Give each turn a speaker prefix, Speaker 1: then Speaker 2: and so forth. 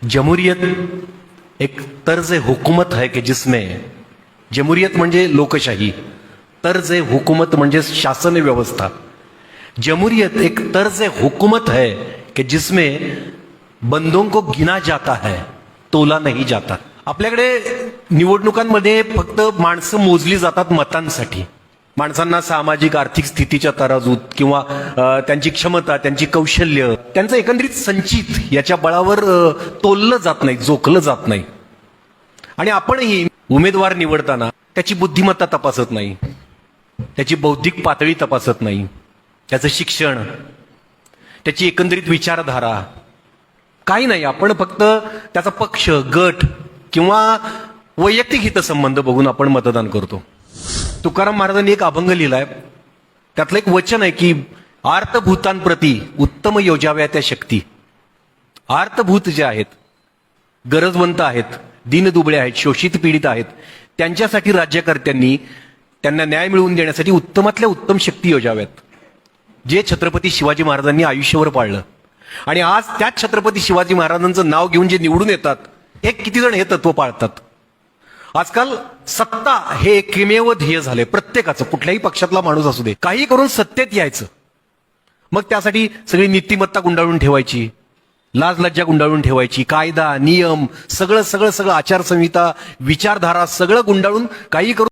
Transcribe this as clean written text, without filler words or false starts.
Speaker 1: जमहूरियत एक तर्ज हुकूमत है कि जिसमें जमहूरियत म्हणजे लोकशाही, तर्ज हुकूमत म्हणजे शासन व्यवस्था। जमहूरियत एक तर्ज हुकूमत है कि जिसमें बंदों को गिना जाता है, तोला नहीं जाता। आपल्याकडे निवडणुकांमध्ये फक्त माणसं मोजली जातात मतांसाठी। माणसांना सामाजिक आर्थिक स्थितीच्या तराजूत किंवा त्यांची क्षमता, त्यांची कौशल्य, त्यांचं एकंदरीत संचित याच्या बळावर तोललं जात नाही, जोखलं जात नाही। आणि आपणही उमेदवार निवडताना त्याची बुद्धिमत्ता तपासत नाही, त्याची बौद्धिक पातळी तपासत नाही, त्याचं शिक्षण, त्याची एकंदरीत विचारधारा काही नाही। आपण फक्त त्याचा पक्ष, गट किंवा वैयक्तिक हितसंबंध बघून आपण मतदान करतो। तुकाराम महाराजांनी एक अभंग लिहिलाय, त्यातलं एक वचन आहे की आर्तभूतांप्रती उत्तम योजाव्या त्या शक्ती। आर्तभूत जे आहेत, गरजवंत आहेत, दीनदुबळे आहेत, शोषित पीडित आहेत, त्यांच्यासाठी राज्यकर्त्यांनी त्यांना न्याय मिळवून देण्यासाठी उत्तमातल्या उत्तम शक्ती योजाव्यात, जे छत्रपती शिवाजी महाराजांनी आयुष्यभर पाळलं। आणि आज त्याच छत्रपती शिवाजी महाराजांचं नाव घेऊन जे निवडून येतात, हे किती जण हे तत्व पाळतात? आजकाल सत्ता हे एकमेव ध्येय झाले प्रत्येकाचं, कुठल्याही पक्षातला माणूस असू दे, काही करून सत्तेत यायचं। मग त्यासाठी सगळी नीतिमत्ता गुंडाळून ठेवायची, लाज लज्जा गुंडाळून ठेवायची, कायदा नियम सगळं आचारसंहिता, विचारधारा सगळं गुंडाळून काही करून